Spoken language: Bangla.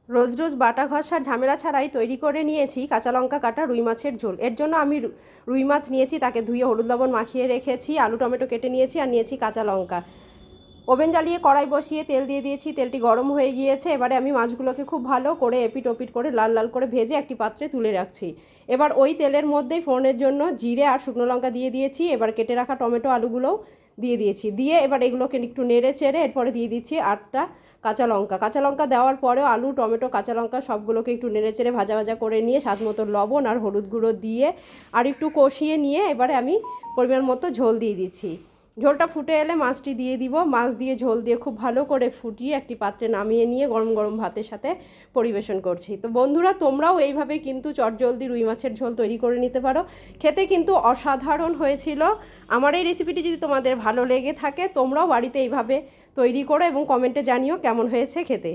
রোজ রোজ বাটা ঘষার ঝামেলা ছাড়াই তৈরি করে নিয়েছি কাঁচা লঙ্কা কাটা রুই মাছের ঝোল। এর জন্য আমি রুই মাছ নিয়েছি, তাকে ধুয়ে হলুদ লবণ মাখিয়ে রেখেছি, আলু টমেটো কেটে নিয়েছি আর নিয়েছি কাঁচা লঙ্কা। ওভেন জ্বালিয়ে কড়াই বসিয়ে তেল দিয়ে দিয়েছি, তেলটি গরম হয়ে গিয়েছে। এবারে আমি মাছগুলোকে খুব ভালো করে এপিট ওপিট করে লাল লাল করে ভেজে একটি পাত্রে তুলে রাখছি। এবার ওই তেলের মধ্যেই ফোড়নের জন্য জিরে আর শুকনো লঙ্কা দিয়ে দিয়েছি। এবার কেটে রাখা টমেটো আলুগুলোও দিয়ে দিয়েছি, দিয়ে এবার এগুলোকে একটু নেড়ে চেড়ে এরপরে দিয়ে দিচ্ছি 8টা কাঁচা লঙ্কা। কাঁচা লঙ্কা দেওয়ার পরেও আলু টমেটো কাঁচা লঙ্কা সবগুলোকে একটু নেড়ে চেড়ে ভাজা ভাজা করে নিয়ে স্বাদ মতো লবণ আর হলুদ গুঁড়ো দিয়ে আর একটু কষিয়ে নিয়ে এবারে আমি পরিমাণ মতো ঝোল দিয়ে দিচ্ছি। ঝোলটা ফুটে এলে মাছটি দিয়ে দিব। মাছ দিয়ে ঝোল দিয়ে খুব ভালো করে ফুটিয়ে একটি পাত্রে নামিয়ে নিয়ে গরম গরম ভাতের সাথে পরিবেশন করছি। তো বন্ধুরা, তোমরাও এইভাবে কিন্তু চটজলদি রুই মাছের ঝোল তৈরি করে নিতে পারো। খেতে কিন্তু অসাধারণ হয়েছিল। আমার এই রেসিপিটি যদি তোমাদের ভালো লেগে থাকে, তোমরাও বাড়িতে এইভাবে তৈরি করো এবং কমেন্টে জানিও কেমন হয়েছে খেতে।